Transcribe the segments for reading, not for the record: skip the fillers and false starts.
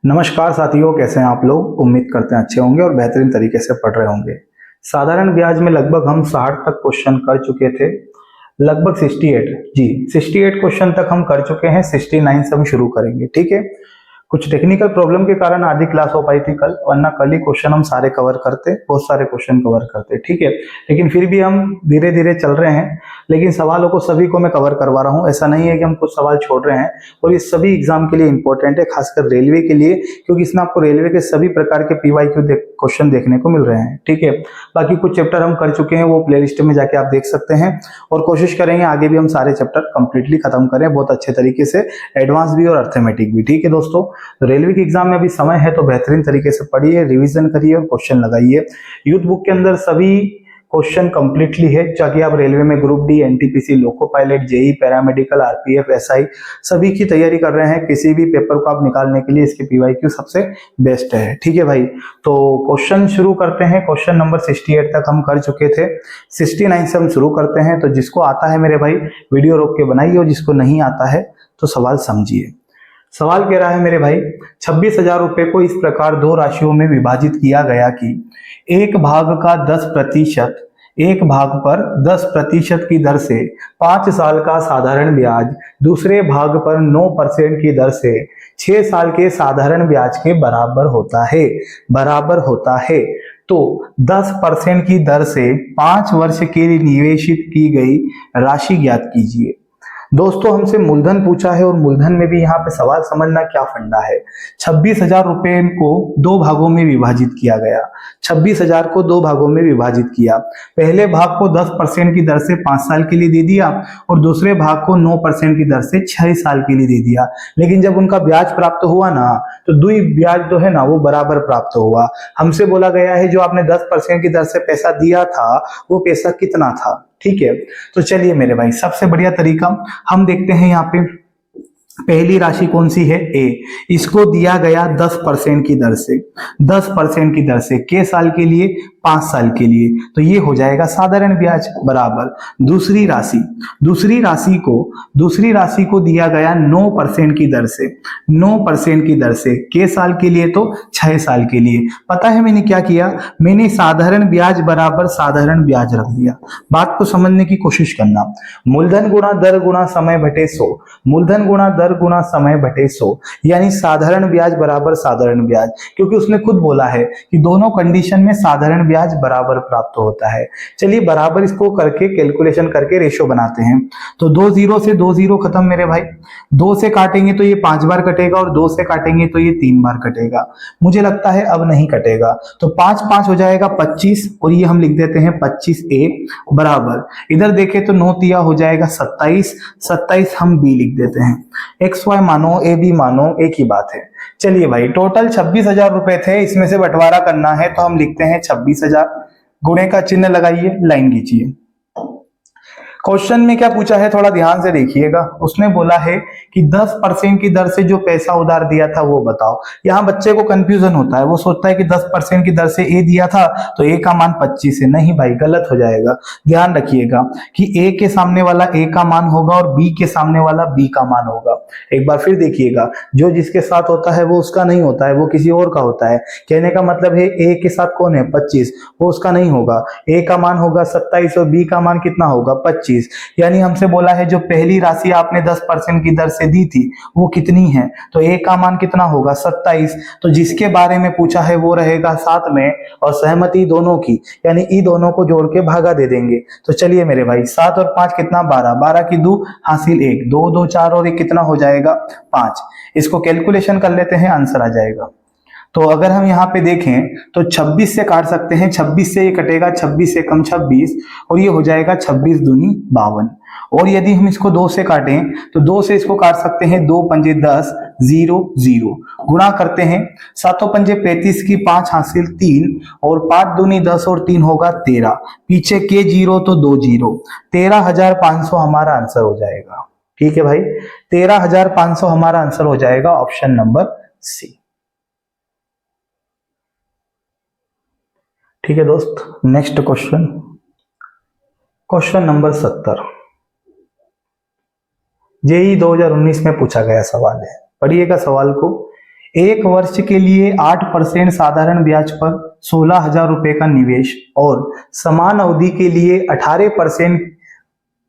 नमस्कार साथियों, कैसे हैं आप लोग। उम्मीद करते हैं अच्छे होंगे और बेहतरीन तरीके से पढ़ रहे होंगे। साधारण ब्याज में लगभग हम 60 तक क्वेश्चन कर चुके थे। लगभग 68 जी 68 क्वेश्चन तक हम कर चुके हैं। 69 से हम शुरू करेंगे, ठीक है। कुछ टेक्निकल प्रॉब्लम के कारण आधी क्लास हो पाई थी कल, वरना कल ही क्वेश्चन हम सारे कवर करते, बहुत सारे क्वेश्चन कवर करते, ठीक है। लेकिन फिर भी हम धीरे धीरे चल रहे हैं। लेकिन सवालों को सभी को मैं कवर करवा रहा हूं, ऐसा नहीं है कि हम कुछ सवाल छोड़ रहे हैं। और ये सभी एग्जाम के लिए इंपॉर्टेंट है, खासकर रेलवे के लिए, क्योंकि इसमें आपको रेलवे के सभी प्रकार के पीवाईक्यू क्वेश्चन देखने को मिल रहे हैं, ठीक है। बाकी कुछ चैप्टर हम कर चुके हैं, वो प्लेलिस्ट में जाके आप देख सकते हैं। और कोशिश करेंगे आगे भी हम सारे चैप्टर कंप्लीटली खत्म करें बहुत अच्छे तरीके से, एडवांस भी और अर्थमेटिक भी, ठीक है दोस्तों। रेलवे के एग्जाम में अभी समय है तो बेहतरीन तरीके से पढ़िए, रिवीजन करिए और क्वेश्चन लगाइए। यूथ बुक के अंदर सभी क्वेश्चन कंप्लीटली है, ताकि आप रेलवे में group D, NTPC, loco pilot, JE, paramedical, RPF, SI सभी की तैयारी कर रहे हैं। किसी भी पेपर को आप निकालने के लिए इसके पीवाईक्यू सबसे बेस्ट है, ठीक है भाई। तो क्वेश्चन शुरू करते हैं। क्वेश्चन नंबर 68 तक हम कर चुके थे, 69 से हम शुरू करते हैं। तो जिसको आता है मेरे भाई वीडियो रोक के बनाइए, और जिसको नहीं आता है तो सवाल समझिए। सवाल कह रहा है मेरे भाई, 26,000 रुपए को इस प्रकार दो राशियों में विभाजित किया गया कि एक भाग का 10%, एक भाग पर 10% की दर से 5 साल का साधारण ब्याज दूसरे भाग पर 9% की दर से 6 साल के साधारण ब्याज के बराबर होता है। तो 10% की दर से 5 वर्ष के लिए निवेशित की गई राशि ज्ञात कीजिए। दोस्तों, हमसे मूलधन पूछा है, और मूलधन में भी यहाँ पे सवाल समझना क्या फंडा है। 26,000 रुपए को दो भागों में विभाजित किया गया। 26,000 को दो भागों में विभाजित किया। पहले भाग को 10% की दर से 5 साल के लिए दे दिया, और दूसरे भाग को 9% की दर से 6 साल के लिए दे दिया। लेकिन जब उनका ब्याज प्राप्त हुआ ना, तो दुई ब्याज जो है ना वो बराबर प्राप्त हुआ। हमसे बोला गया है जो आपने 10% की दर से पैसा दिया था वो पैसा कितना था, ठीक है। तो चलिए मेरे भाई, सबसे बढ़िया तरीका हम देखते हैं। यहाँ पे पहली राशि कौन सी है, ए। इसको दिया गया 10% की दर से, 10% की दर से के साल के लिए, 5 साल के लिए। तो ये हो जाएगा साधारण ब्याज बराबर दूसरी राशि को दिया गया 9% की दर से, 9% की दर से के साल के लिए तो 6 साल के लिए। पता है मैंने क्या किया, मैंने साधारण ब्याज बराबर साधारण ब्याज रख दिया। बात को समझने की कोशिश करना। मूलधन गुणा दर गुणा समय बटे 100, मूलधन गुणा दर गुणा समय बटे 100, यानी साधारण ब्याज बराबर साधारण ब्याज, क्योंकि उसने खुद बोला है कि दोनों कंडीशन में साधारण ब्याज बराबर प्राप्त होता है। चलिए बराबर इसको करके कैलकुलेशन करके रेशो बनाते हैं। तो 2 0 से 2 0 खत्म मेरे भाई। 2 से काटेंगे तो ये 5 बार कटेगा, और 2 से काटेंगे तो ये 3 बार कटेगा। मुझे लगता है अब नहीं कटेगा, तो 5 5 हो जाएगा 25, और ये हम लिख देते हैं 25A बराबर, इधर देखें तो 9 तिया हो जाएगा 27, 27 हम B लिख देते हैं। एक्स वाई मानो, ए बी मानो, एक ही बात है। चलिए भाई, टोटल 26,000 रुपए थे, इसमें से बंटवारा करना है तो हम लिखते हैं 26,000, गुणे का चिन्ह लगाइए, लाइन खींचिए। क्वेश्चन में क्या पूछा है थोड़ा ध्यान से देखिएगा। उसने बोला है कि 10% की दर से जो पैसा उधार दिया था वो बताओ। यहाँ बच्चे को कंफ्यूजन होता है, वो सोचता है कि 10% की दर से ए दिया था तो ए का मान 25 है। नहीं भाई, गलत हो जाएगा। ध्यान रखिएगा कि ए के सामने वाला ए का मान होगा और बी के सामने वाला बी का मान होगा। एक बार फिर देखिएगा, जो जिसके साथ होता है वो उसका नहीं होता है, वो किसी और का होता है। कहने का मतलब है ए के साथ कौन है 25, वो उसका नहीं होगा। ए का मान होगा 27 और बी का मान कितना होगा 25। यानी हमसे बोला है जो पहली राशि आपने 10% की दर से दी थी वो कितनी है, तो ए का मान कितना होगा 27। तो जिसके बारे में पूछा है वो रहेगा 7 में, और सहमति दोनों की, यानी ई दोनों को जोड़ के भागा दे देंगे। तो चलिए मेरे भाई, 7 और 5 कितना 12, 12 की 2 हासिल 1, 2 2 4 और 1 कितना हो जाएगा 5। इसको कैलकुलेशन कर लेते हैं, आंसर आ जाएगा। तो अगर हम यहाँ पे देखें तो 26 से काट सकते हैं, 26 से ये कटेगा, 26 से कम 26, और ये हो जाएगा 26 दूनी 52। और यदि हम इसको 2 से काटें तो 2 से इसको काट सकते हैं, 2 पंजे 10, 0 0, गुणा करते हैं, 7 पंजे 35 की 5 हासिल 3, और 5 दूनी 10 और 3 होगा 13, पीछे के 0 तो 2 0, 13,500 हमारा आंसर हो जाएगा। ठीक है भाई, 13,500 हमारा आंसर हो जाएगा, ऑप्शन नंबर सी। ठीक है दोस्त, next question, question number 70 JEE 2019 में पूछा गया सवाल है। पढ़िएगा सवाल को। एक वर्ष के लिए 8% साधारण ब्याज पर 16,000 रुपए का निवेश और समान अवधि के लिए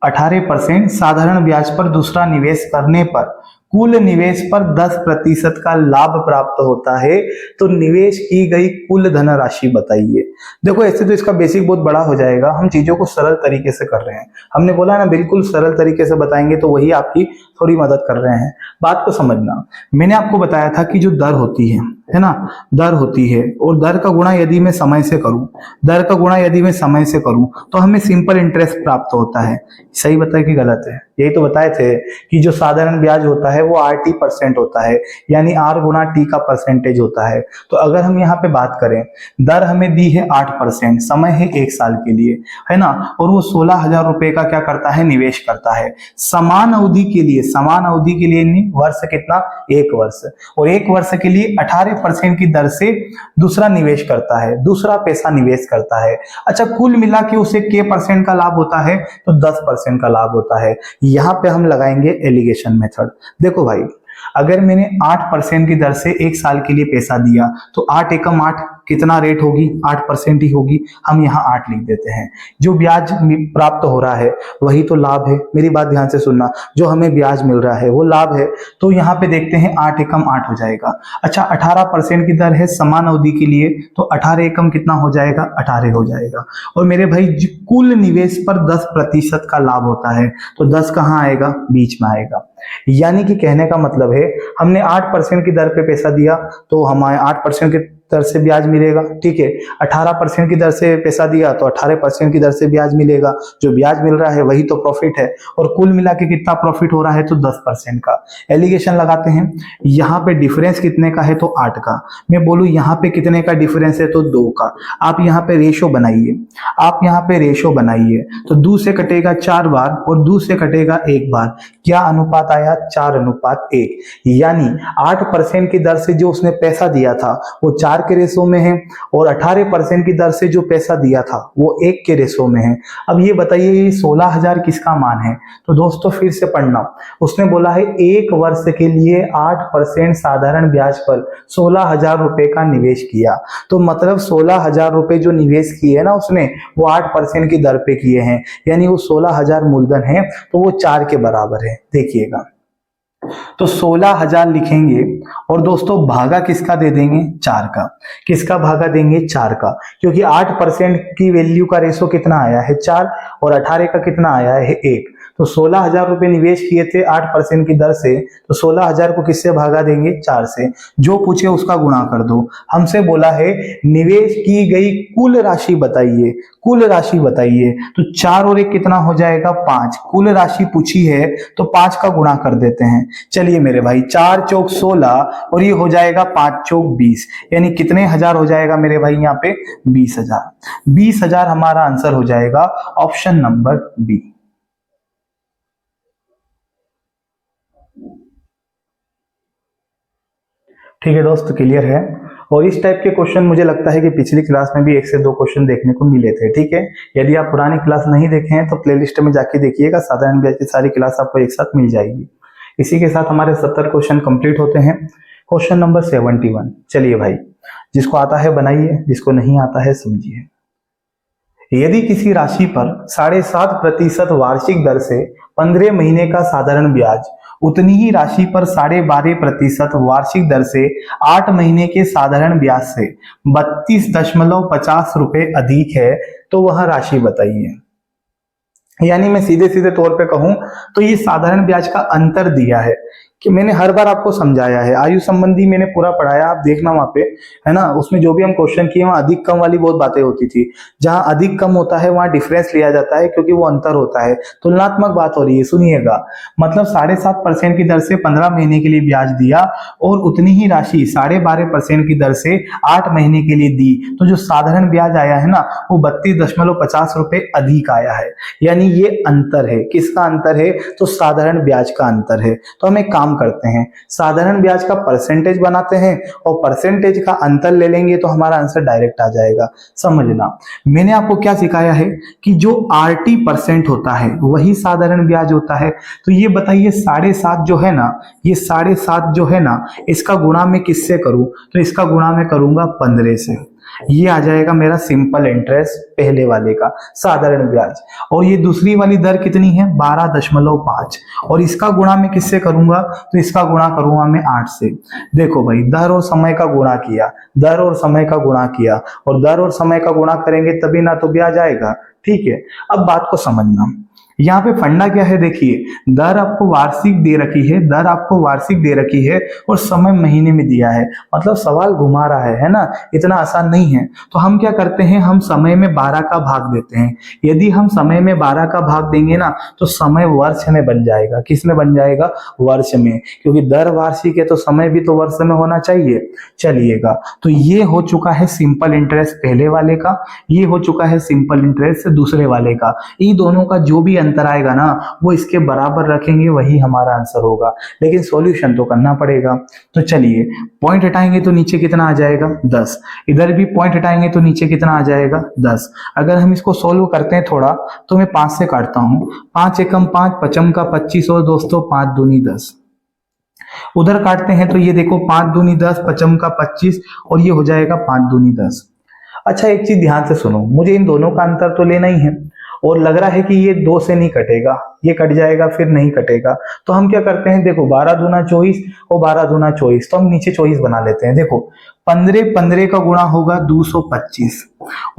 18% साधारण ब्याज पर दूसरा निवेश करने पर कुल निवेश पर 10% का लाभ प्राप्त होता है। तो निवेश की गई कुल धनराशि बताइए। देखो ऐसे तो इसका बेसिक बहुत बड़ा हो जाएगा, हम चीजों को सरल तरीके से कर रहे हैं। हमने बोला ना बिल्कुल सरल तरीके से बताएंगे तो वही आपकी थोड़ी मदद कर रहे हैं। बात को समझना, मैंने आपको बताया था कि जो दर होती है ना, दर होती है और दर का गुणा यदि मैं समय से करूं, दर का गुणा यदि मैं समय से करूं तो हमें सिंपल इंटरेस्ट प्राप्त होता है। सही बताया कि गलत है? यही तो बताए थे कि जो साधारण ब्याज होता है वो RT% होता है, यानी R गुणा T का परसेंटेज होता है। तो अगर हम यहाँ पे बात करें, दर हमें दी है 8%, समय है 1 साल के लिए, है ना, और वो 16,000 रुपए का क्या करता है, निवेश करता है। समान अवधि के लिए, समान अवधि के लिए नहीं, वर्ष कितना, 1 वर्ष, और 1 वर्ष के लिए 18% की दर से दूसरा निवेश करता है, दूसरा पैसा निवेश करता है। अच्छा, कुल मिला के उसे K% का लाभ होता है तो 10% का लाभ होता है। यहां पे हम लगाएंगे एलिगेशन मेथड। देखो भाई, अगर मैंने 8% की दर से 1 साल के लिए पैसा दिया तो 8 एकम 8 कितना रेट होगी, 8% ही होगी। हम यहाँ 8 लिख देते हैं। जो ब्याज प्राप्त हो रहा है वही तो लाभ है। मेरी बात ध्यान से सुनना, जो हमें ब्याज मिल रहा है वो लाभ है। तो यहाँ पे देखते हैं 8 एकम 8 हो जाएगा। अच्छा, 18% की दर है समान अवधि के लिए, तो 18 एकम कितना हो जाएगा, 18 हो जाएगा। और मेरे भाई कुल निवेश पर 10% का लाभ होता है, तो 10 कहाँ आएगा, बीच में आएगा। यानी कि कहने का मतलब है हमने 8% की दर पे पैसा दिया तो हमारे 8% की दर से ब्याज मिलेगा, ठीक है। 18% की दर से पैसा दिया तो 18% की दर से ब्याज मिलेगा। जो ब्याज मिल रहा है वही तो प्रॉफिट है, और कुल मिला के कितना प्रॉफिट हो रहा है, तो 10% का। एलिगेशन लगाते हैं, यहाँ पे डिफरेंस कितने का है, तो 8 का। मैं बोलूं यहाँ पे कितने का डिफरेंस है, तो 2 का। आप यहाँ पे रेशो बनाइए, आप यहाँ पे रेशो बनाइए, तो 2 से कटेगा 4 बार और 2 से कटेगा 1 बार। क्या अनुपात आया, 4:1। यानी 8% की दर से जो उसने पैसा दिया था वो 4 के रेशो में है, और 18% की दर से जो पैसा दिया था वो 1 के रेशो में है। अब ये बताइए ये 16,000 किसका मान है? तो दोस्तों फिर से पढ़ना, उसने बोला है 1 वर्ष के लिए 8% साधारण ब्याज पर 16,000 रुपए का निवेश किया। तो मतलब 16,000 रुपए जो निवेश किए ना उसने, वो 8% की दर पे किए हैं, यानी वो 16,000 मूलधन है, तो वो 4 के बराबर है। देखिएगा, तो 16,000 लिखेंगे और दोस्तों भागा किसका दे देंगे, 4 का। किसका भागा देंगे, 4 का, क्योंकि 8% की वैल्यू का रेशो कितना आया है, 4, और 18 का कितना आया है, 1। तो 16,000 रुपए निवेश किए थे 8% की दर से, तो 16,000 को किससे भागा देंगे, 4 से। जो पूछे उसका गुणा कर दो। हमसे बोला है निवेश की गई कुल राशि बताइए, कुल राशि बताइए, तो 4 और 1 कितना हो जाएगा, 5। कुल राशि पूछी है तो 5 का गुणा कर देते हैं। चलिए मेरे भाई, 4 चौक 16 और ये हो जाएगा 5 चौक 20, यानी कितने हजार हो जाएगा मेरे भाई, यहाँ पे 20,000। 20,000 हमारा आंसर हो जाएगा, ऑप्शन नंबर बी। ठीक है दोस्त, क्लियर है। और इस टाइप के क्वेश्चन मुझे लगता है कि पिछली क्लास में भी 1 से 2 क्वेश्चन देखने को मिले थे, ठीक है। यदि आप पुरानी क्लास नहीं देखे हैं तो प्लेलिस्ट में जाके देखिएगा, साधारण ब्याज की सारी क्लास आपको एक साथ मिल जाएगी। इसी के साथ हमारे 70 क्वेश्चन कंप्लीट होते हैं। क्वेश्चन नंबर 71, चलिए भाई, जिसको आता है बनाइए, जिसको नहीं आता है समझिए। यदि किसी राशि पर 7.5% वार्षिक दर से 15 महीने का साधारण ब्याज उतनी ही राशि पर 12.5% वार्षिक दर से 8 महीने के साधारण ब्याज से 32.50 रुपए अधिक है, तो वह राशि बताइए। यानी मैं सीधे सीधे तौर पे कहूं तो ये साधारण ब्याज का अंतर दिया है, कि मैंने हर बार आपको समझाया है, आयु संबंधी मैंने पूरा पढ़ाया, आप देखना वहां पे, है ना। उसमें जो भी हम क्वेश्चन किए वहां अधिक कम वाली बहुत बातें होती थी। जहां अधिक कम होता है वहां डिफरेंस लिया जाता है, क्योंकि वो अंतर होता है, तुलनात्मक बात हो रही है। सुनिएगा, मतलब 7.5% की दर से 15 महीने के लिए ब्याज दिया और उतनी ही राशि 12.5% की दर से 8 महीने के लिए दी, तो जो साधारण ब्याज आया है ना वो 32.50 रुपए अधिक आया है। यानी ये अंतर है, किसका अंतर है, तो साधारण ब्याज का अंतर है। तो हम एक काम काम करते हैं, साधारण ब्याज का परसेंटेज बनाते हैं और परसेंटेज का अंतर ले लेंगे तो हमारा आंसर डायरेक्ट आ जाएगा। समझना, मैंने आपको क्या सिखाया है कि जो RT% होता है वही साधारण ब्याज होता है। तो ये बताइए 7.5 जो है ना, ये 7.5 जो है ना, इसका गुणा मैं किससे करूं? तो इसका गुणा मैं करूंगा 15 से। ये आ जाएगा मेरा सिंपल इंटरेस्ट पहले वाले का साधारण ब्याज। और ये दूसरी वाली दर कितनी है? 12.5। और इसका गुणा मैं किससे करूंगा? तो इसका गुणा करूंगा मैं 8 से। देखो भाई, दर और समय का गुणा किया, दर और समय का गुणा किया, और दर और समय का गुणा करेंगे तभी ना तो ब्याज आएगा। ठीक है, अब बात को समझना, यहाँ पे फंडा क्या है? देखिए, दर आपको वार्षिक दे रखी है, दर आपको वार्षिक दे रखी है और समय महीने में दिया है, मतलब सवाल घुमा रहा है ना, इतना आसान नहीं है। तो हम क्या करते हैं, हम समय में 12 का भाग देते हैं। यदि हम समय में 12 का भाग देंगे ना तो समय वर्ष में बन जाएगा। किस में बन जाएगा? वर्ष में, क्योंकि दर वार्षिक है तो समय भी तो वर्ष में होना चाहिए। चलिएगा, तो ये हो चुका है सिंपल इंटरेस्ट पहले वाले का, ये हो चुका है सिंपल इंटरेस्ट दूसरे वाले का। इन दोनों का जो भी अंतर आएगा ना वो इसके बराबर रखेंगे, वही हमारा आंसर होगा। लेकिन सॉल्यूशन तो करना पड़ेगा। तो चलिए, पॉइंट हटाएंगे तो नीचे कितना आ जाएगा? 10। इधर भी पॉइंट हटाएंगे तो नीचे कितना आ जाएगा? 10। अगर हम इसको सोल्व करते हैं थोड़ा तो मैं 5 से काटता हूं। 5 एकम 5, पचम का 25 और दोस्तों 5 दूनी 10। उधर काटते हैं तो ये देखो 5 दूनी 10, पचम का 25 और ये हो जाएगा 5 दूनी 10। अच्छा, एक चीज ध्यान से सुनो, मुझे इन दोनों का अंतर तो लेना ही है और लग रहा है कि ये 2 से नहीं कटेगा, ये कट जाएगा फिर नहीं कटेगा। तो हम क्या करते हैं, देखो 12 दूना 24 और 12 दूना 24, तो हम नीचे 24 बना लेते हैं। देखो 15 का गुणा होगा 225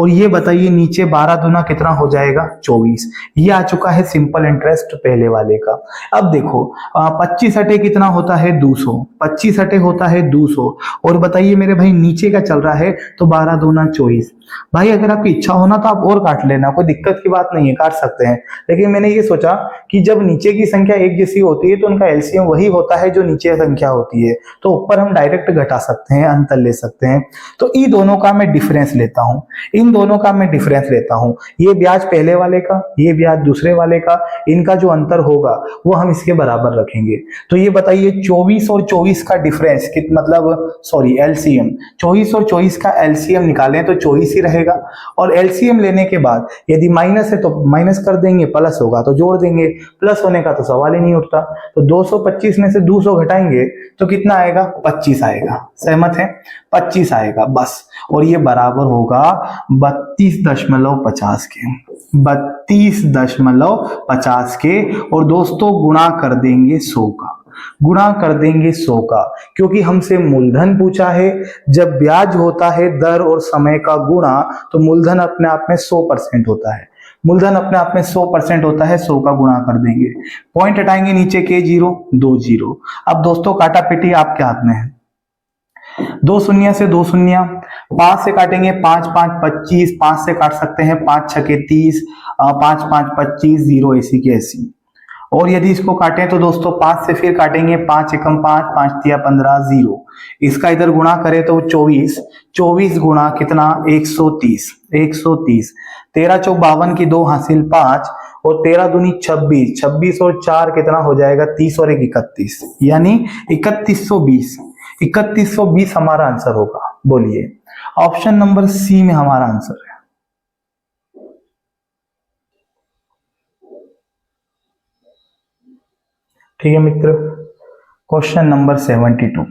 और ये बताइए नीचे 12 दूना कितना हो जाएगा? 24। ये आ चुका है सिंपल इंटरेस्ट पहले वाले का। अब देखो 25 हटे कितना होता है? 200। 25 हटे होता है 200 और बताइए मेरे भाई नीचे का चल रहा है तो 12 दूना 24। भाई अगर आपकी इच्छा हो ना तो आप और काट लेना, कोई दिक्कत की बात नहीं है, काट सकते हैं। लेकिन मैंने ये सोचा कि जब नीचे की संख्या एक जैसी होती है तो उनका एलसीएम वही होता है जो नीचे संख्या होती है, तो ऊपर हम डायरेक्ट घटा सकते हैं, अंतर ले सकते हैं। तो इन दोनों का मैं डिफरेंस लेता हूं, इन दोनों का मैं डिफरेंस लेता हूं। ये ब्याज पहले वाले का, ये ब्याज दूसरे वाले का, इनका जो अंतर होगा वो हम इसके बराबर रखेंगे। तो ये बताइए 24 और 24 का डिफरेंस मतलब सॉरी एलसीएम, 24 और 24 का एलसीएम निकालें तो 24 ही रहेगा। और एलसीएम लेने के बाद यदि माइनस है तो माइनस कर देंगे, प्लस होगा तो जोड़ देंगे, प्लस होने का तो सवाल ही नहीं उठता। तो 225 में से 200 घटाएंगे तो कितना आएगा? 25 आएगा। सहमत है? 25 आएगा बस। और ये बराबर होगा 32.50 के, 32.50 के। और दोस्तों गुणा कर देंगे 100 का, गुणा कर देंगे 100 का, क्योंकि हमसे मूलधन पूछा है। जब ब्याज होता है दर और समय का गुणा तो मूलधन अपने आप में 100% होता है, मूलधन अपने आप में 100% होता है। 100 का गुणा कर देंगे, पॉइंट हटाएंगे नीचे के 0 2 0। अब दोस्तों काटा पिटी आपके हाथ में है, 2 शून्य से 2 शून्य, 5 से काटेंगे 5 5 25, 5 से काट सकते हैं 5 छके 30, 5 5 25, 0 80 के 80। और यदि इसको काटें तो दोस्तों 5 से फिर काटेंगे 5 एकम 5, 5 तिया 15, 0। इसका इधर गुणा करें तो 24, 24 गुणा कितना? 130, 130। 13 चौक 52 की 2 हासिल 5 और 13 दूनी 26, 26 और 4 कितना हो जाएगा? 30 और 1 31, यानी 3120। 3120 हमारा आंसर होगा। बोलिए, ऑप्शन नंबर सी में हमारा आंसर है। ठीक है मित्र, क्वेश्चन नंबर 72।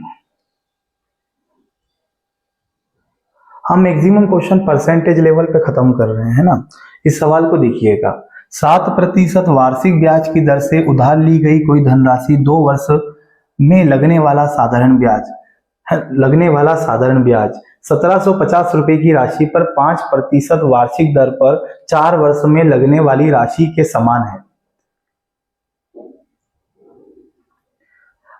हम मैक्सिमम क्वेश्चन परसेंटेज लेवल पे खत्म कर रहे हैं ना। इस सवाल को देखिएगा, 7% वार्षिक ब्याज की दर से उधार ली गई कोई धनराशि 2 वर्ष में लगने वाला साधारण ब्याज 1750 रुपए की राशि पर 5% वार्षिक दर पर 4 वर्ष में लगने वाली राशि के समान है।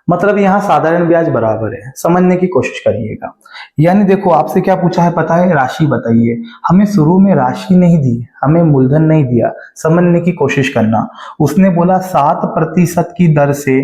मतलब यहां साधारण ब्याज बराबर है, समझने की कोशिश करिएगा। यानी देखो आपसे क्या पूछा है पता है? राशि बताइए। हमें शुरू में राशि नहीं दी, हमें मूलधन नहीं दिया, समझने की कोशिश करना। उसने बोला 7% की दर से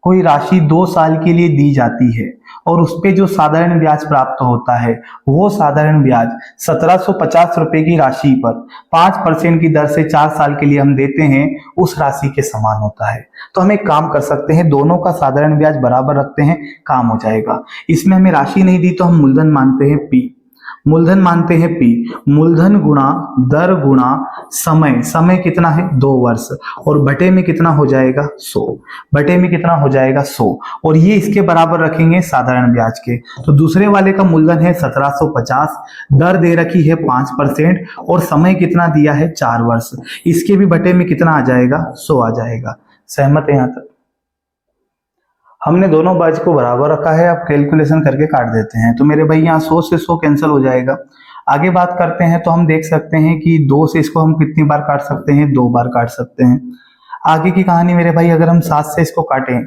कोई राशि 2 साल के लिए दी जाती है और उस पे जो साधारण ब्याज प्राप्त होता है वो साधारण ब्याज 1750 रुपए की राशि पर 5% की दर से 4 साल के लिए हम देते हैं, उस राशि के समान होता है। तो हम एक काम कर सकते हैं, दोनों का साधारण ब्याज बराबर रखते हैं, काम हो जाएगा। इसमें हमें राशि नहीं दी तो हम मूलधन मानते हैं पी, मूलधन मानते हैं पी, मूलधन गुणा दर गुणा समय, समय कितना है 2 वर्ष, और बटे में कितना हो जाएगा 100, बटे में कितना हो जाएगा 100, और ये इसके बराबर रखेंगे साधारण ब्याज के। तो दूसरे वाले का मूलधन है 1750, दर दे रखी है 5% और समय कितना दिया है 4 वर्ष, इसके भी बटे में कितना आ जाएगा 100 आ जाएगा। सहमत है यहाँ तक? हमने दोनों ब्याज को बराबर रखा है, अब कैलकुलेशन करके काट देते हैं। तो मेरे भाई यहाँ 100 से 100 कैंसिल हो जाएगा। आगे बात करते हैं तो हम देख सकते हैं कि 2 से इसको हम कितनी बार काट सकते हैं, 2 बार काट सकते हैं। आगे की कहानी मेरे भाई, अगर हम 7 से इसको काटें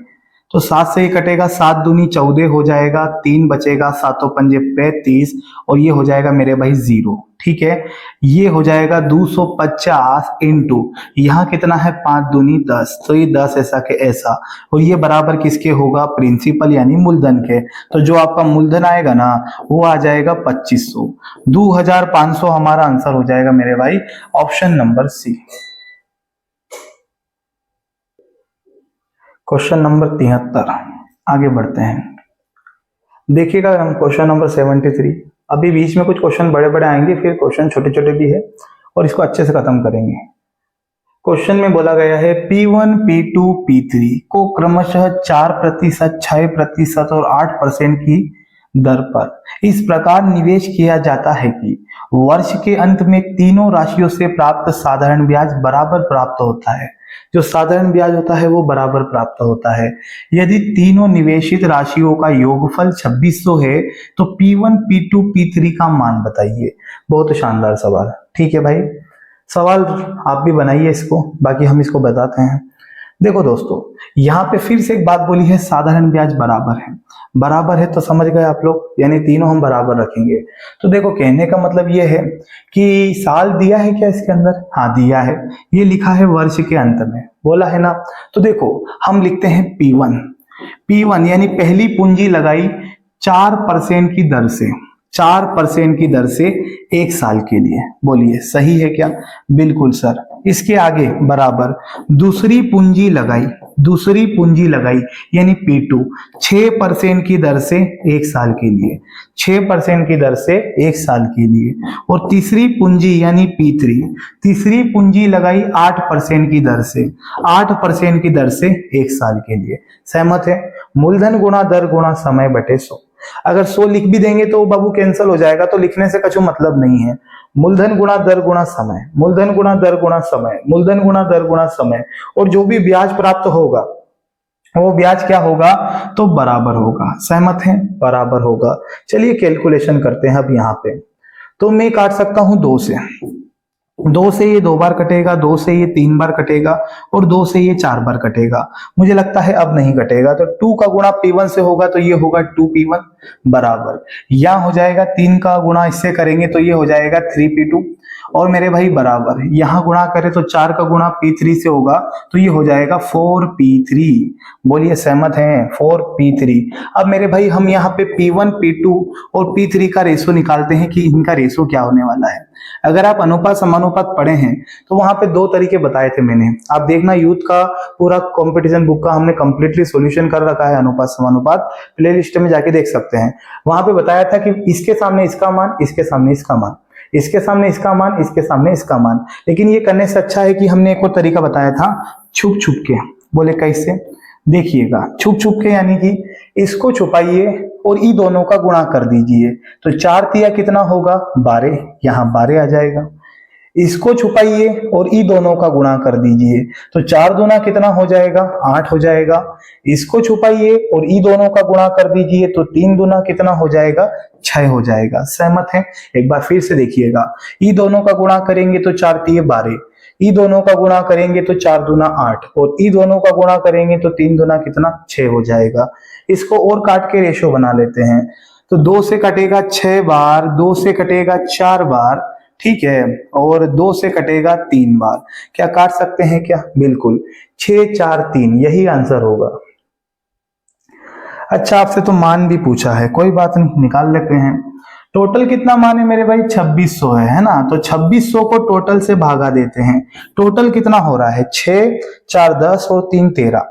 तो 7 से ही कटेगा, 7 दूनी 14 हो जाएगा, 3 बचेगा, 7 पंजे 35 और ये हो जाएगा मेरे भाई 0। ठीक है, ये हो जाएगा 250 इंटू यहाँ कितना है 5 दूनी 10, तो ये 10 ऐसा के ऐसा, और ये बराबर किसके होगा, प्रिंसिपल यानी मूलधन के। तो जो आपका मूलधन आएगा ना वो आ जाएगा 2500, 2500 हमारा आंसर हो जाएगा मेरे भाई, option number C. Question number 73, आगे बढ़ते हैं। देखिएगा हम क्वेश्चन नंबर 73, अभी बीच में कुछ क्वेश्चन बड़े बड़े आएंगे, फिर क्वेश्चन छोटे छोटे भी है और इसको अच्छे से खत्म करेंगे। क्वेश्चन में बोला गया है P1, P2, P3 को क्रमशः 4%, 6% और 8% की दर पर इस प्रकार निवेश किया जाता है कि वर्ष के अंत में तीनों राशियों से प्राप्त साधारण ब्याज बराबर प्राप्त होता है। जो साधारण ब्याज होता है वो बराबर प्राप्त होता है। यदि तीनों निवेशित राशियों का योगफल 2600 है तो P1, P2, P3 का मान बताइए। बहुत शानदार सवाल। ठीक है भाई, सवाल आप भी बनाइए इसको, बाकी हम इसको बताते हैं। देखो दोस्तों, यहाँ पे फिर से एक बात बोली है, साधारण ब्याज बराबर है। बराबर है तो समझ गए आप लोग, यानी तीनों हम बराबर रखेंगे। तो देखो कहने का मतलब ये है कि साल दिया है क्या इसके अंदर, हाँ दिया है, ये लिखा है वर्ष के अंत में, बोला है ना। तो देखो हम लिखते हैं P1, P1 यानी पहली पूंजी लगाई 4% की दर से, 4% की दर से 1 साल के लिए। बोलिए सही है क्या? बिल्कुल सर। इसके आगे बराबर दूसरी पूंजी लगाई, दूसरी पूंजी लगाई यानी P2 6% की दर से 1 साल के लिए, 6% की दर से 1 साल के लिए, और तीसरी पूंजी यानी P3, तीसरी पूंजी लगाई 8% की दर से, 8% की दर से 1 साल के लिए। सहमत है? मूलधन गुणा दर गुणा समय बटे 100। अगर 100 लिख भी देंगे तो बाबू कैंसिल हो जाएगा, तो लिखने से कछु मतलब नहीं है। मूलधन गुणा दर गुणा समय, मूलधन गुणा दर गुणा समय, मूलधन गुणा दर गुणा समय, और जो भी ब्याज प्राप्त होगा वो ब्याज क्या होगा, तो बराबर होगा। सहमत हैं? बराबर होगा। चलिए कैलकुलेशन करते हैं अब यहाँ पे। तो मैं काट सकता हूं 2 से, 2 से ये 2 बार कटेगा, 2 से ये 3 बार कटेगा और 2 से ये 4 बार कटेगा। मुझे लगता है अब नहीं कटेगा, तो 2 का गुणा P1 से होगा तो ये होगा 2P1 बराबर, यहाँ हो जाएगा 3 का गुणा इससे करेंगे तो ये हो जाएगा 3P2, और मेरे भाई बराबर यहाँ गुणा करें तो 4 का गुणा P3 से होगा तो ये हो जाएगा 4P3। बोलिए सहमत हैं? 4P3। अब मेरे भाई हम यहाँ पे P1, P2 और P3 का रेशो निकालते हैं कि इनका रेशो क्या होने वाला है। अगर आप अनुपात समानुपात पढ़े हैं तो वहां पे 2 तरीके बताए थे मैंने, आप देखना यूथ का पूरा कंपटीशन बुक का हमने कंप्लीटली सॉल्यूशन कर रखा है, अनुपात समानुपात प्ले लिस्ट में जाके देख सकते हैं। वहां पे बताया था कि इसके सामने इसका मान, इसके सामने इसका मान, इसके सामने इसका मान, इसके सामने इसका मान। लेकिन ये करने से अच्छा है कि हमने एक और तरीका बताया था, छुप छुप के। बोले कैसे? देखिएगा, छुप छुप के यानी कि इसको छुपाइए और ई दोनों का गुणा कर दीजिए, तो 4 तिया कितना होगा 12, यहाँ 12 आ जाएगा। इसको छुपाइए और ई दोनों का गुणा कर दीजिए, तो 4 दूना कितना हो जाएगा 8 हो जाएगा। इसको छुपाइए और ई दोनों का गुणा कर दीजिए, तो 3 दूना कितना हो जाएगा 6 हो जाएगा। सहमत है? एक बार फिर से देखिएगा, ई दोनों का गुणा करेंगे तो 4 तिये 12, ई दोनों का गुणा करेंगे तो 4 दूना 8, और ई दोनों का गुणा करेंगे तो 3 दूना कितना 6 हो जाएगा। इसको और काट के रेशो बना लेते हैं, तो 2 से कटेगा 6 बार, 2 से कटेगा 4 बार, ठीक है, और 2 से कटेगा 3 बार। क्या काट सकते हैं क्या? बिल्कुल, 6 4 3 यही आंसर होगा। अच्छा, आपसे तो मान भी पूछा है, कोई बात नहीं, निकाल लेते हैं। टोटल कितना मान है मेरे भाई? 2600 है ना। तो 2600 को टोटल से भागा देते हैं। टोटल कितना हो रहा है? 6, 4 10 और 3 13।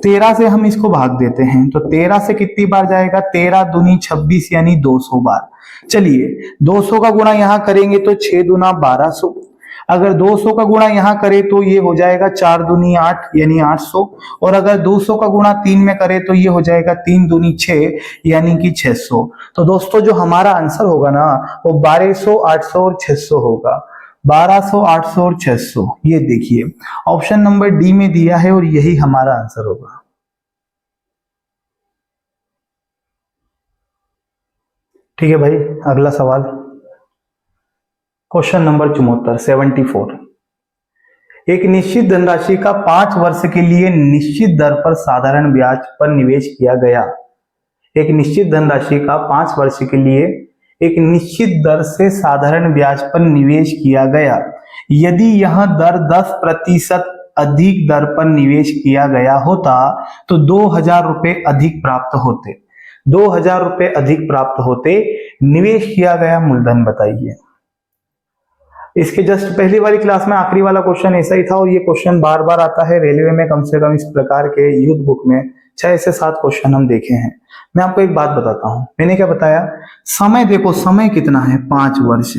13 से हम इसको भाग देते हैं तो 13 से कितनी बार जाएगा? 13 दूनी 26 यानी 200 बार। चलिए 200 का गुणा यहां करेंगे तो 6 दूना 1200। अगर 200 का गुणा यहां करें तो ये हो जाएगा 4 दूनी 8 यानी 800। और अगर 200 का गुणा 3 में करें तो ये हो जाएगा 3 दूनी 6 यानी कि 600। तो दोस्तों जो हमारा आंसर होगा ना वो 1200, 800 और 600 होगा। 1200, 800 और 600, ये देखिए ऑप्शन नंबर डी में दिया है और यही हमारा आंसर होगा। ठीक है भाई, अगला सवाल क्वेश्चन नंबर 74, 74। एक निश्चित धनराशि का 5 वर्ष के लिए निश्चित दर पर साधारण ब्याज पर निवेश किया गया। एक निश्चित धनराशि का 5 वर्ष के लिए एक निश्चित दर से साधारण ब्याज पर निवेश किया गया। यदि यह दर 10% अधिक दर पर निवेश किया गया होता तो 2000 रुपए अधिक प्राप्त होते। 2000 रुपए अधिक प्राप्त होते। निवेश किया गया मूलधन बताइए। इसके जस्ट पहली वाली क्लास में आखिरी वाला क्वेश्चन ऐसा ही था और ये क्वेश्चन बार बार आता है रेलवे में। कम से कम इस प्रकार के युद्ध बुक में 6 से 7 क्वेश्चन हम देखे हैं। मैं आपको एक बात बताता हूं, मैंने क्या बताया? समय देखो, समय कितना है? 5 वर्ष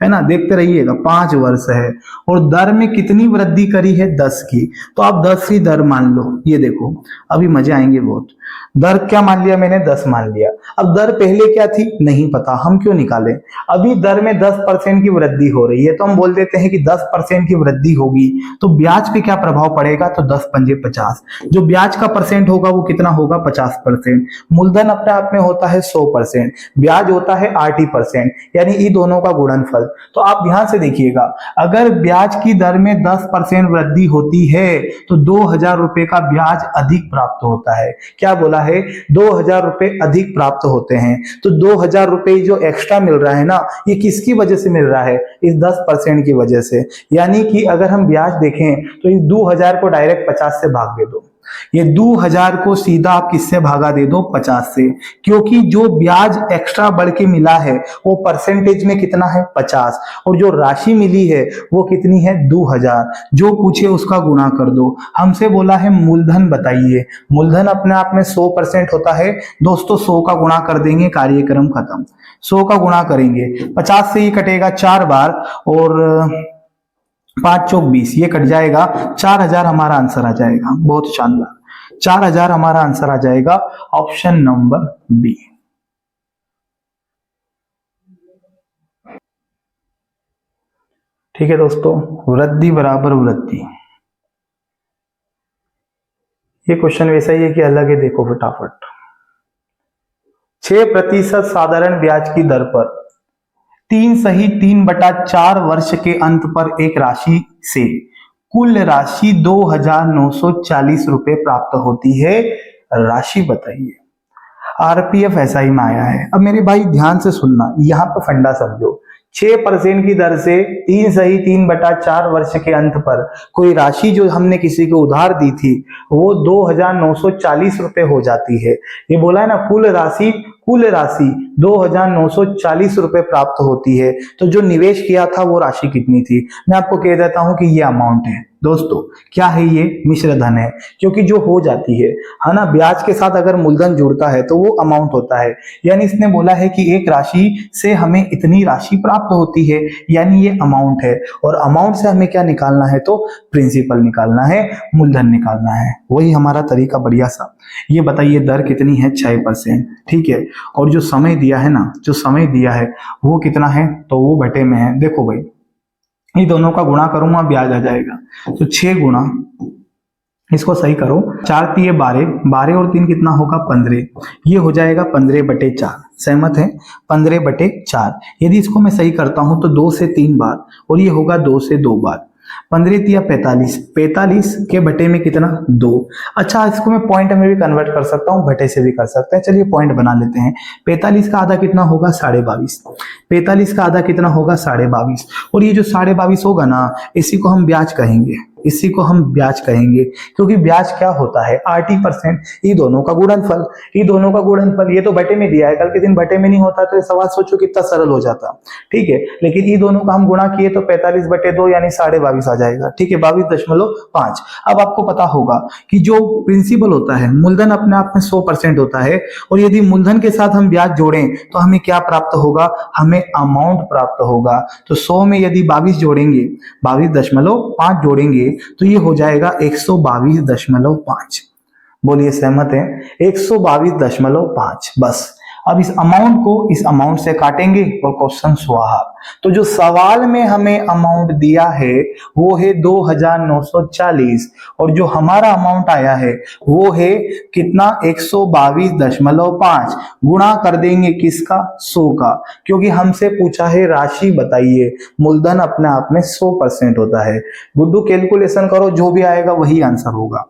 है ना। देखते रहिएगा, 5 वर्ष है और दर में कितनी वृद्धि करी है? 10 की। तो आप 10 ही दर मान लो। ये देखो अभी मजे आएंगे बहुत। दर क्या मान लिया मैंने? 10 मान लिया। अब दर पहले क्या थी नहीं पता, हम क्यों निकालें? अभी दर में 10% की वृद्धि हो रही है तो हम बोल देते हैं कि 10% की वृद्धि होगी तो ब्याज पे क्या प्रभाव पड़ेगा? तो 10 पंजे 50। जो ब्याज का परसेंट होगा वो कितना होगा? 50%। मूलधन अपने आप में होता है 100%, ब्याज होता है 80%, यानी इन दोनों का गुणनफल। तो आप ध्यान से देखिएगा, अगर ब्याज की दर में 10% वृद्धि होती है तो 2000 रुपए का ब्याज अधिक प्राप्त होता है। क्या बोला है? 2000 रुपए अधिक प्राप्त होते हैं। तो 2000 रुपए जो एक्स्ट्रा मिल रहा है ना, ये किसकी वजह से मिल रहा है? इस 10% की वजह से। यानी कि अगर हम ब्याज देखें तो इस 2000 को डायरेक्ट 50 से भाग दे दो। ये 2000 को सीधा आप किससे भागा दे दो? 50 से। क्योंकि जो ब्याज एक्स्ट्रा बढ़ के मिला है वो परसेंटेज में कितना है? 50। और जो राशि मिली है वो कितनी है? 2000। जो पूछे उसका गुणा कर दो। हमसे बोला है मूलधन बताइए। मूलधन अपने आप में 100% होता है दोस्तों। 100 का गुणा कर देंगे, कार्यक्रम खत्म। 100 का गुणा करेंगे, 50 से ये कटेगा 4 बार और 5 चौक 20, ये कट जाएगा। 4000 हमारा आंसर आ जाएगा। बहुत शानदार, 4000 हमारा आंसर आ जाएगा। Option number B. ठीक है दोस्तों, वृद्धि बराबर वृद्धि, ये क्वेश्चन वैसा ही है कि अलग है। देखो फटाफट, 6% साधारण ब्याज की दर पर 3/4 वर्ष के अंत पर एक राशि से कुल राशि 2940 रुपए प्राप्त होती है। राशि बताइए। आरपीएफ एसआई में आया है। अब मेरे भाई ध्यान से सुनना, यहाँ पर फंडा समझो। 6% की दर से 3/4 वर्ष के अंत पर कोई राशि जो हमने किसी को उधार दी थी वो 2940 रुपए हो जाती है। ये बोला है ना, कुल राशि 2940 रुपए प्राप्त होती है। तो जो निवेश किया था वो राशि कितनी थी? मैं आपको कह देता हूं कि ये अमाउंट है दोस्तों। क्या है ये? मिश्र धन है। क्योंकि जो हो जाती है ना, ब्याज के साथ अगर मूलधन जुड़ता है तो वो अमाउंट होता है। यानी इसने बोला है कि एक राशि से हमें इतनी राशि प्राप्त होती है, यानी ये अमाउंट है। और अमाउंट से हमें क्या निकालना है? तो प्रिंसिपल निकालना है, मूलधन निकालना है। वही हमारा तरीका बढ़िया सा। ये बताइए दर कितनी है? 6%। ठीक है। और जो समय दिया है ना, जो समय दिया है वो कितना है? तो वो बटे में है। देखो भाई, ये दोनों का गुणा करूंगा, ब्याज आ जाएगा। तो 6 गुणा, इसको सही करो, 4 3 12, 12 और 3 कितना होगा? 15। ये हो जाएगा 15/4। सहमत है? 15/4। यदि इसको मैं सही करता हूं तो 2 से 3 बार और ये होगा 2 से 2 बार। 15 या 45, 45 के बटे में कितना? 2। अच्छा, इसको मैं पॉइंट में भी कन्वर्ट कर सकता हूँ, बटे से भी कर सकते हैं। चलिए पॉइंट बना लेते हैं। 45 का आधा कितना होगा? 22.5। 45 का आधा कितना होगा? 22.5। और ये जो 22.5 होगा ना, इसी को हम ब्याज कहेंगे। इसी को हम ब्याज कहेंगे, क्योंकि ब्याज क्या होता है 80% ये दोनों का गुणनफल। ये दोनों का गुणनफल ये तो बटे में दिया है, कल के दिन बटे में नहीं होता तो ये सवाल सोचो कितना सरल हो जाता। ठीक है, लेकिन ये दोनों का हम गुणा किए तो 45/2 यानी 22.5 आ जाएगा। ठीक है, 22.5। अब आपको पता होगा कि जो प्रिंसिपल होता है मूलधन अपने आप में 100% होता है, और यदि मूलधन के साथ हम ब्याज जोड़ें तो हमें क्या प्राप्त होगा, हमें अमाउंट प्राप्त होगा। तो 100 में यदि 22 जोड़ेंगे, 22.5 जोड़ेंगे तो ये हो जाएगा 122.5। बोलिए सहमत है? 122.5 बस। अब इस अमाउंट को इस अमाउंट से काटेंगे और क्वेश्चन स्वाहा। तो जो सवाल में हमें अमाउंट दिया है वो है 2940, और जो हमारा अमाउंट आया है वो है कितना, 122.5। गुणा कर देंगे किसका, 100 का, क्योंकि हमसे पूछा है राशि बताइए। मूलधन अपने आप में 100% होता है। गुड्डू कैलकुलेशन करो, जो भी आएगा वही आंसर होगा।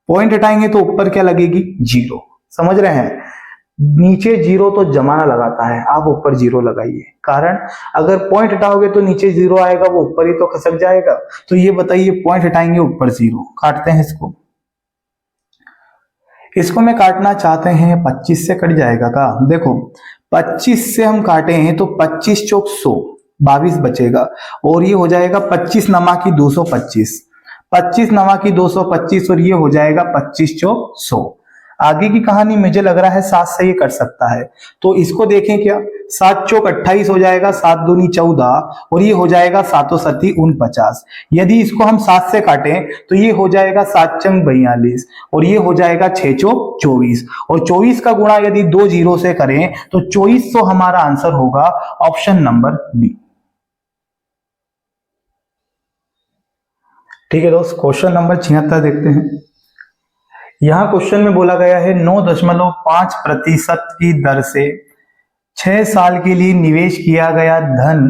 पॉइंट हटाएंगे तो ऊपर क्या लगेगी, 0। समझ रहे हैं? नीचे 0 तो जमाना लगाता है, आप ऊपर 0 लगाइए। कारण अगर पॉइंट हटाओगे तो नीचे 0 आएगा, वो ऊपर ही तो खसक जाएगा। तो ये बताइए, पॉइंट हटाएंगे ऊपर 0, काटते हैं इसको। इसको मैं काटना चाहते हैं 25 से, कट जाएगा का। देखो 25 से हम काटे हैं तो 25 चौक 100, 22 बचेगा, और ये हो जाएगा 25 नमा की 225, 25 नवा की 225, और ये हो जाएगा 25 चौक 100। आगे की कहानी मुझे लग रहा है 7 से ये कर सकता है, तो इसको देखें क्या, 7 चौक 28 हो जाएगा, 7 दूनी 14, और ये हो जाएगा 7 सती 49। यदि इसको हम 7 से काटें तो ये हो जाएगा 7 चंग 42, और ये हो जाएगा 6 चौक 24, और 24 का गुणा यदि 2 0 से करें तो 2400 हमारा आंसर होगा, ऑप्शन नंबर बी। ठीक है दोस्त, क्वेश्चन नंबर 76 देखते हैं। यहां क्वेश्चन में बोला गया है 9.5% की दर से 6 साल के लिए निवेश किया गया धन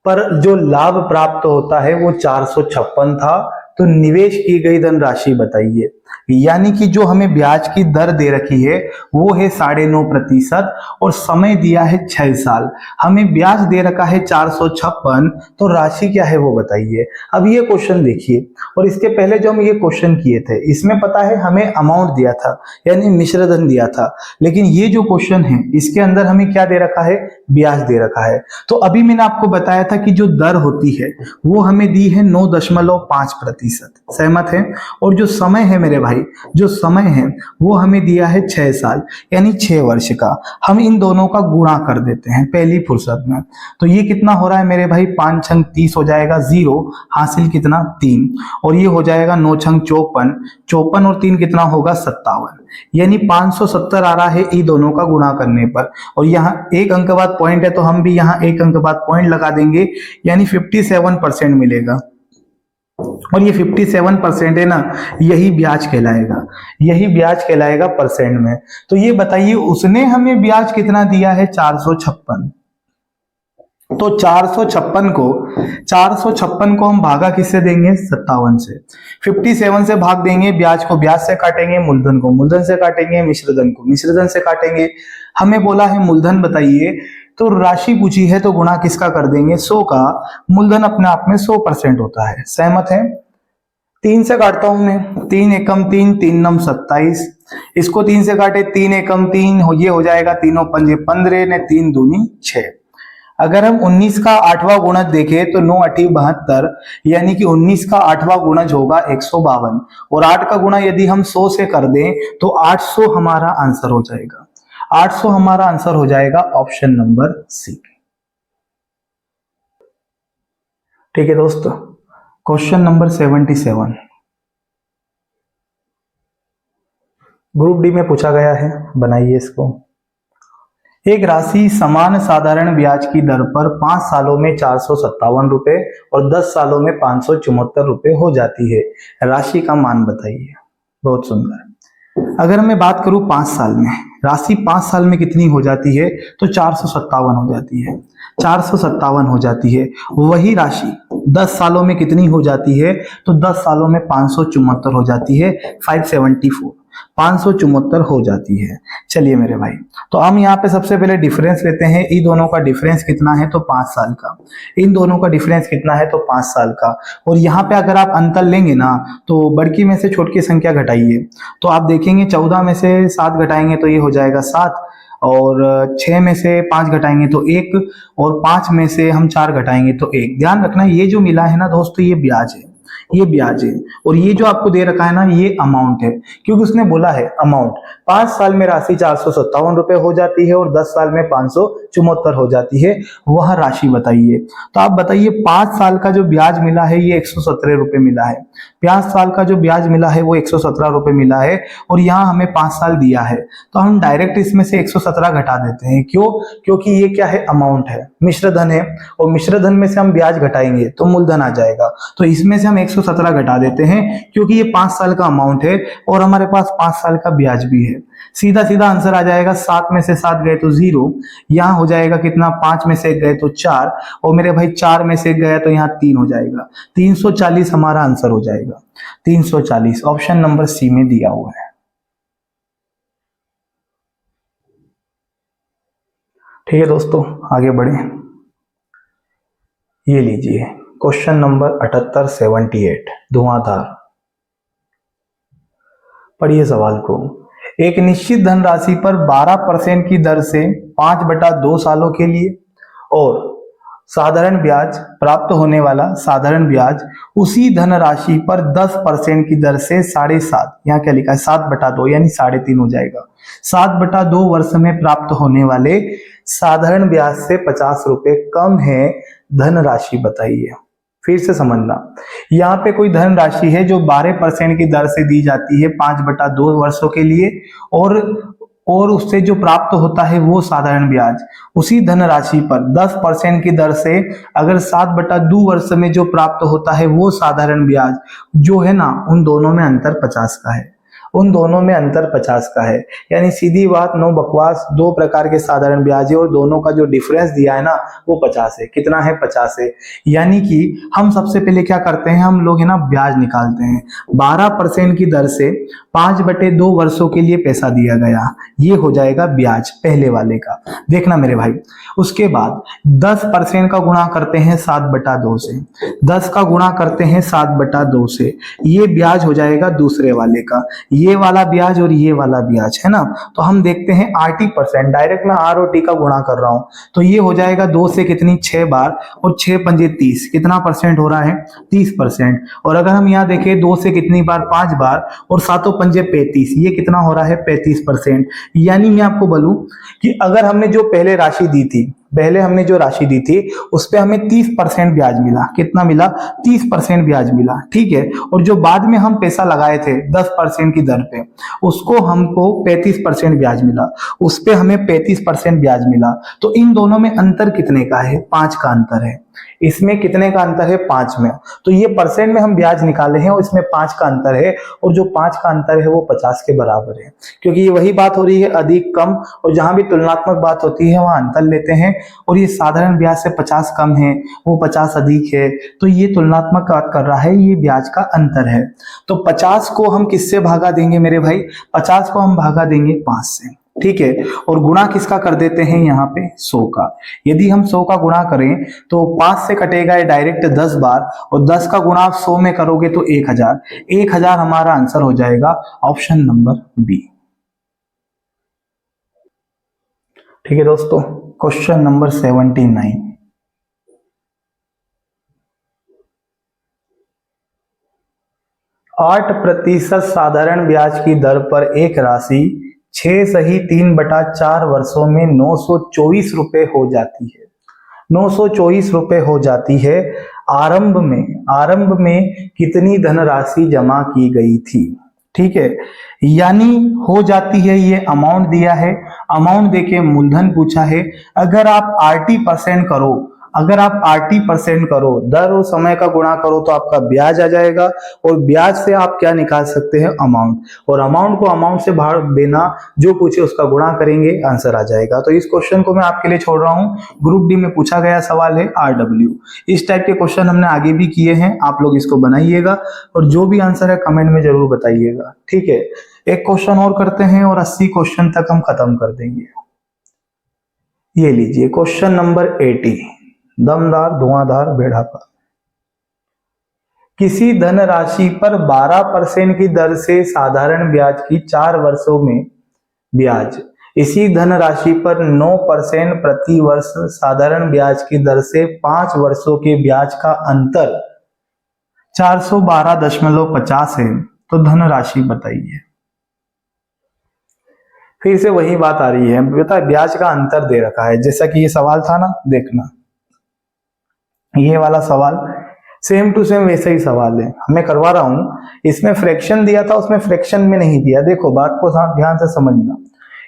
पर जो लाभ प्राप्त होता है वो 456 था, तो निवेश की गई धनराशि बताइए। यानी कि जो हमें ब्याज की दर दे रखी है वो है 9.5%, और समय दिया है 6 साल। हमें ब्याज दे रखा है 456, तो राशि क्या है वो बताइए। अब ये क्वेश्चन देखिए, और इसके पहले जो हम ये क्वेश्चन किए थे इसमें पता है हमें अमाउंट दिया था, यानी मिश्र धन दिया था, लेकिन ये जो क्वेश्चन है इसके अंदर हमें क्या दे रखा है, ब्याज दे रखा है। तो अभी मैंने आपको बताया था कि जो दर होती है वो हमें दी है 9.5%। सहमत है? और जो समय है मेरे भाई, जो समय है वो हमें दिया है 6 साल, यानी 6 वर्ष का। हम इन दोनों का गुणा कर देते हैं पहली फुर्सत में। तो ये कितना हो रहा है मेरे भाई, 5 छंग 30 हो जाएगा, 0 हासिल कितना 3, और ये हो जाएगा 9 छंग 54, 54 और 3 कितना होगा 57, यानी 570 आ रहा है ये दोनों का गुणा करने पर। और यहाँ एक अंक बाद पॉइंट है तो हम भी यहाँ एक अंक बाद पॉइंट लगा देंगे, यानी 57% मिलेगा। और ये 57% है ना, यही ब्याज कहलाएगा, यही ब्याज कहलाएगा परसेंट में। तो ये बताइए उसने हमें ब्याज कितना दिया है, 456। तो 456 को हम भागा किससे देंगे, 57 से। 57 से भाग देंगे, ब्याज को ब्याज से काटेंगे, मूलधन को मूलधन से काटेंगे, मिश्रधन को मिश्रधन से काटेंगे। हमें बोला है मूलधन बताइए, तो राशि पूछी है तो गुणा किसका कर देंगे, 100 का। मूलधन अपने आप में 100% होता है। सहमत है? 3 से काटता हूं मैं, 3 एकम 3, 3 नम 27। इसको 3 से काटे, 3 एकम 3, ये हो जाएगा 3 पंजे 15 ने 3 दूनी 6। अगर हम 19 का 8वां गुणज देखें तो 9 8 72, यानी कि 19 का 8वां गुणज होगा 152, और 8 का गुणा यदि हम 100 से कर दें तो 800 हमारा आंसर हो जाएगा। 800 हमारा आंसर हो जाएगा, ऑप्शन नंबर सी। ठीक है दोस्तों, क्वेश्चन नंबर 77 ग्रुप डी में पूछा गया है, बनाइए इसको। एक राशि समान साधारण ब्याज की दर पर 5 सालों में 457 रुपए और 10 सालों में 574 रुपए हो जाती है, राशि का मान बताइए। बहुत सुंदर। अगर मैं बात करूं 5 साल में, राशि 5 साल में कितनी हो जाती है, तो 457 हो जाती है, 457 हो जाती है। वही राशि 10 सालों में कितनी हो जाती है, तो 10 सालों में 574 हो जाती है, 574। 574 हो जाती है। चलिए मेरे भाई, तो हम यहाँ पे सबसे पहले डिफरेंस लेते हैं। इन दोनों का डिफरेंस कितना है तो 5 साल का। इन दोनों का डिफरेंस कितना है तो 5 साल का। और यहाँ पे अगर आप अंतर लेंगे ना तो बड़की में से छोटी संख्या घटाइए, तो आप देखेंगे 14 में से 7 घटाएंगे तो ये हो जाएगा 7, और 6 में से 5 घटाएंगे तो 1, और 5 में से हम 4 घटाएंगे तो 1। ध्यान रखना ये जो मिला है ना दोस्तों, ये ब्याज है, ये ब्याज है। और ये जो आपको दे रखा है ना, ये अमाउंट है, क्योंकि उसने बोला है अमाउंट। 5 साल में राशि 457 रुपए हो जाती है और 10 साल में 574 हो जाती है। वह राशि बताइए। तो आप बताइए, 5 साल का जो ब्याज मिला है ये 117 रुपए मिला है। 5 साल का जो ब्याज मिला है वो 117 रुपए मिला है, और यहाँ हमें 5 साल दिया है, तो हम डायरेक्ट इसमें से 117 घटा देते हैं। क्यों? क्योंकि ये क्या है, अमाउंट है, मिश्र धन है, और मिश्र धन में से हम ब्याज घटाएंगे तो मूलधन आ जाएगा। तो इसमें से हम 117 घटा देते हैं, क्योंकि ये 5 साल का अमाउंट है और हमारे पास 5 साल का ब्याज भी है। सीधा सीधा आंसर आ जाएगा। 7 में से 7 गए तो 0, यहाँ हो जाएगा कितना, 5 में से 1 गए तो 4, और मेरे भाई 4 में से 1 गया तो यहाँ 3 हो जाएगा। 340 हमारा आंसर हो जाएगा। 340 ऑप्शन नंबर सी में दिया हुआ है। ठीक है दोस्तों, आगे बढ़े। ये लीजिए क्वेश्चन नंबर 78 78 धुआंधार। पढ़िए सवाल को। एक निश्चित धनराशि पर 12% की दर से 5/2 सालों के लिए और साधारण ब्याज प्राप्त होने वाला साधारण ब्याज उसी धनराशि पर 10% की दर से 7.5, यहाँ क्या लिखा है 7/2 यानी 3.5 हो जाएगा। 7/2 वर्ष में प्राप्त होने वाले साधारण ब्याज से 50 रुपए कम है, धनराशि बताइए। फिर से समझना, यहाँ पे कोई धनराशि है जो 12% की दर से दी जाती है 5/2 वर्षों के लिए, और उससे जो प्राप्त होता है वो साधारण ब्याज। उसी धनराशि पर 10% की दर से अगर 7/2 वर्ष में जो प्राप्त होता है वो साधारण ब्याज जो है ना, उन दोनों में अंतर 50 का है। उन दोनों में अंतर 50 का है, यानी सीधी बात, नो बकवास। 2 प्रकार के साधारण ब्याज है और दोनों का जो डिफरेंस दिया है ना वो 50 है। कितना है? 50 है। यानी कि हम सबसे पहले क्या करते हैं, हम लोग है ना ब्याज निकालते हैं। 12% की दर से 5/2 वर्षों के लिए पैसा दिया गया, ये हो जाएगा ब्याज पहले वाले का। देखना मेरे भाई, उसके बाद 10% का गुणा करते हैं 7/2 से, 10 का गुणा करते हैं 7/2 से, ये ब्याज हो जाएगा दूसरे वाले का। ये वाला ब्याज और ये वाला ब्याज है ना, तो हम देखते हैं 80%। डायरेक्ट मैं आर और टी का गुणा कर रहा हूं, तो ये हो जाएगा 2 से कितनी 6 बार, और 6 पंजे 30, कितना परसेंट हो रहा है 30%। और अगर हम यहाँ देखें 2 से कितनी बार 5 बार, और 7 पंजे 35, ये कितना हो रहा है 35%। यानी मैं आपको बोलूं कि अगर हमने जो पहले राशि दी थी, पहले हमने जो राशि दी थी उस पे हमें 30% ब्याज मिला। कितना मिला? 30% ब्याज मिला, ठीक है। और जो बाद में हम पैसा लगाए थे 10% की दर पे, उसको हमको 35% ब्याज मिला, उस पे हमें 35% ब्याज मिला। तो इन दोनों में अंतर कितने का है? 5 का अंतर है। इसमें कितने का अंतर है? 5 में। तो ये परसेंट में हम ब्याज निकाले हैं और इसमें 5 का अंतर है, और जो 5 का अंतर है वो 50 के बराबर है। क्योंकि ये वही बात हो रही है, अधिक कम, और जहां भी तुलनात्मक बात होती है वहां अंतर लेते हैं। और ये साधारण ब्याज से 50 कम है, वो 50 अधिक है, तो ये तुलनात्मक बात कर रहा है, ये ब्याज का अंतर है। तो 50 को हम किससे भागा देंगे मेरे भाई? 50 को हम भागा देंगे 5 से, ठीक है। और गुणा किसका कर देते हैं यहाँ पे? 100 का। यदि हम 100 का गुणा करें तो 5 से कटेगा डायरेक्ट 10 बार, और 10 का गुणा 100 में करोगे तो 1000। 1000 हमारा आंसर हो जाएगा ऑप्शन नंबर बी। ठीक है दोस्तों, क्वेश्चन नंबर 79। 8% साधारण ब्याज की दर पर एक राशि 6 सही 3/4 वर्षों में 924 रुपए हो जाती है। 924 रुपए हो जाती है। आरंभ में कितनी धनराशि जमा की गई थी? ठीक है, यानी हो जाती है, ये अमाउंट दिया है, अमाउंट देके मूलधन पूछा है। अगर आप 80% करो, अगर आप RT% करो, दर और समय का गुणा करो तो आपका ब्याज आ जाएगा, और ब्याज से आप क्या निकाल सकते हैं, अमाउंट, और अमाउंट को अमाउंट से भाग देना, जो पूछे उसका गुणा करेंगे, आंसर आ जाएगा। तो इस क्वेश्चन को मैं आपके लिए छोड़ रहा हूं। ग्रुप डी में पूछा गया सवाल है RW। इस टाइप के क्वेश्चन हमने आगे भी किए हैं, आप लोग इसको बनाइएगा और जो भी आंसर है कमेंट में जरूर बताइएगा, ठीक है। एक क्वेश्चन और करते हैं और 80 क्वेश्चन तक हम खत्म कर देंगे। ये लीजिए क्वेश्चन नंबर 80, दमदार धुआंधार भेड़ा का। किसी धनराशि पर 12% की दर से साधारण ब्याज की 4 वर्षों में ब्याज, इसी धनराशि पर 9% प्रति वर्ष साधारण ब्याज की दर से 5 वर्षों के ब्याज का अंतर 412.50 है, तो धनराशि बताइए। फिर से वही बात आ रही है, बता ब्याज का अंतर दे रखा है, जैसा कि ये सवाल था ना, देखना ये वाला सवाल सेम टू सेम वैसा ही सवाल है, मैं करवा रहा हूं। इसमें फ्रैक्शन दिया था, उसमें फ्रैक्शन में नहीं दिया। देखो बात को ध्यान से समझना।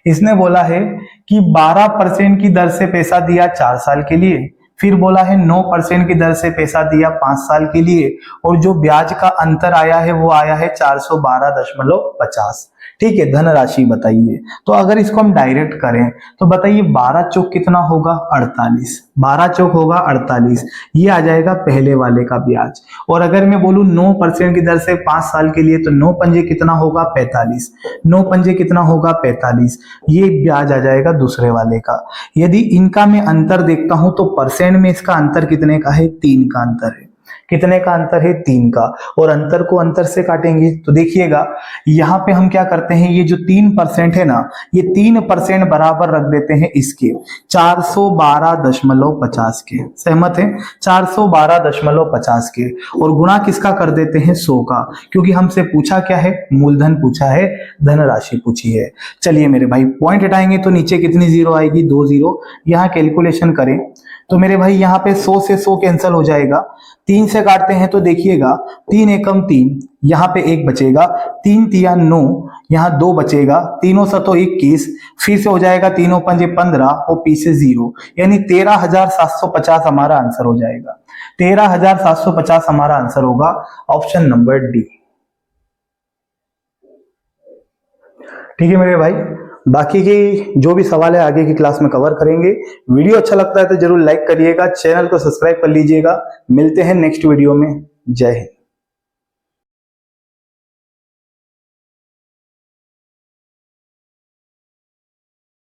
इसने बोला है कि 12% की दर से पैसा दिया 4 साल के लिए, फिर बोला है 9% की दर से पैसा दिया 5 साल के लिए, और जो ब्याज का अंतर आया है वो आया है 412.50। ठीक है, धनराशि बताइए। तो अगर इसको हम डायरेक्ट करें तो बताइए 12 चौक कितना होगा, 48। 12 चौक होगा 48, ये आ जाएगा पहले वाले का ब्याज। और अगर मैं बोलूं 9% की दर से 5 साल के लिए, तो 9 पंजे कितना होगा, 45। 9 पंजे कितना होगा, 45, ये ब्याज आ जाएगा दूसरे वाले का। यदि इनका मैं अंतर देखता हूं तो परसेंट में इसका अंतर कितने का है, 3 का अंतर है। कितने का अंतर है, 3 का। और अंतर को अंतर से काटेंगे तो देखिएगा यहां पे हम क्या करते हैं, ये जो 3% है ना, ये 3% बराबर रख देते हैं इसके 412.50 के। सहमत है, 412.50 के, और गुणा किसका कर देते हैं, 100 का, क्योंकि हमसे पूछा क्या है, मूलधन पूछा है, धनराशि पूछी है। चलिए मेरे भाई पॉइंट हटाएंगे तो नीचे कितनी जीरो आएगी, 2 जीरो। यहां कैलकुलेशन करें तो मेरे भाई यहाँ पे 100 से 100 कैंसिल हो जाएगा। 3 से काटते हैं तो देखिएगा 3 एकम 3, यहाँ पे 1 बचेगा, 3 तिया 9, यहाँ 2 बचेगा, 3 सतो 21, फिर से हो जाएगा 3 पंजे 15 और पीछे 0, यानी 13,750 हमारा आंसर हो जाएगा। 13,750 हमारा आंसर होगा, ऑप्शन नंबर डी। ठीक है मेरे भाई, बाकी की जो भी सवाल है आगे की क्लास में कवर करेंगे। वीडियो अच्छा लगता है तो जरूर लाइक करिएगा, चैनल को सब्सक्राइब कर लीजिएगा। मिलते हैं नेक्स्ट वीडियो में। जय हिंद।